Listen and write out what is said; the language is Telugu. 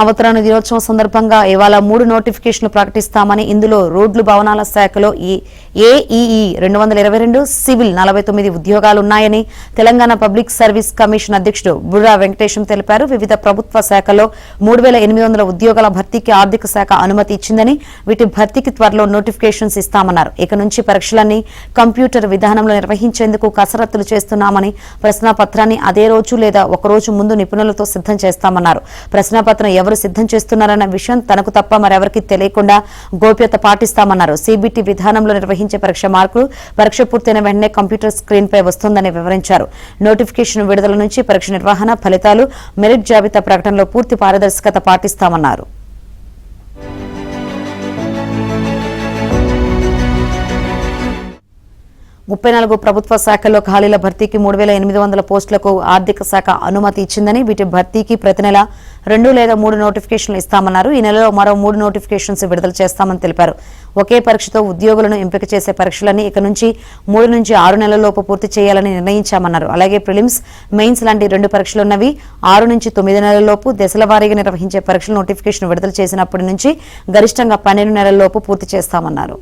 అవతరణ దినోత్సవం సందర్భంగా ఇవాళ 3 నోటిఫికేషన్లు ప్రకటిస్తామని, ఇందులో రోడ్లు భవనాల శాఖలో ఏఈఈ 222, సివిల్ 49 ఉద్యోగాలున్నాయని తెలంగాణ పబ్లిక్ సర్వీస్ కమిషన్ అధ్యక్షుడు బుర్రా వెంకటేశం తెలిపారు. వివిధ ప్రభుత్వ శాఖల్లో 3800 ఉద్యోగాల భర్తీకి ఆర్థిక శాఖ అనుమతి ఇచ్చిందని, వీటి భర్తీకి త్వరలో నోటిఫికేషన్స్ ఇస్తామన్నారు. ఇక నుంచి పరీక్షలన్నీ కంప్యూటర్ విధానంలో నిర్వహించేందుకు కసరత్తులు చేస్తున్నామని, ప్రశ్నాపత్రాన్ని అదే రోజు లేదా ఒక రోజు ముందు నిపుణులతో సిద్ధం చేస్తామన్నారు. ప్రశ్నాపత్రం ఎవరు సిద్ధం చేస్తున్నారన్న విషయం తనకు తప్ప మరెవరికి తెలియకుండా గోప్యత పాటిస్తామన్నారు. సిబిటి విధానంలో నిర్వహించే పరీక్ష మార్కులు పరీక్ష పూర్తయిన వెంటనే కంప్యూటర్ స్క్రీన్ పై వస్తుందని వివరించారు. నోటిఫికేషన్ విడుదల నుంచి పరీక్ష నిర్వహణ, ఫలితాలు, మెరిట్ జాబితా ప్రకటనలో పూర్తి పారదర్శకత పాటిస్తామన్నారు. 34 ప్రభుత్వ శాఖల్లో ఖాళీల భర్తీకి 3800 పోస్టులకు ఆర్థిక శాఖ అనుమతి ఇచ్చిందని, వీటి భర్తీకి ప్రతి నెల 2 లేదా 3 నోటిఫికేషన్లు ఇస్తామన్నారు. ఈ నెలలో మరో 3 నోటిఫికేషన్స్ విడుదల చేస్తామని తెలిపారు. ఒకే పరీక్షతో ఉద్యోగులను ఎంపిక చేసే పరీక్షలన్నీ ఇక నుంచి 3 నుంచి 6 నెలలలోపు పూర్తి చేయాలని నిర్ణయించామన్నారు. అలాగే ప్రిలిమ్స్, మెయిన్స్ లాంటి 2 పరీక్షలున్నవి 6 నుంచి 9 నెలలలోపు, దశల వారీగా నిర్వహించే పరీక్షల నోటిఫికేషన్ విడుదల చేసినప్పటి నుంచి గరిష్టంగా 12 నెలలలోపు పూర్తి చేస్తామన్నారు.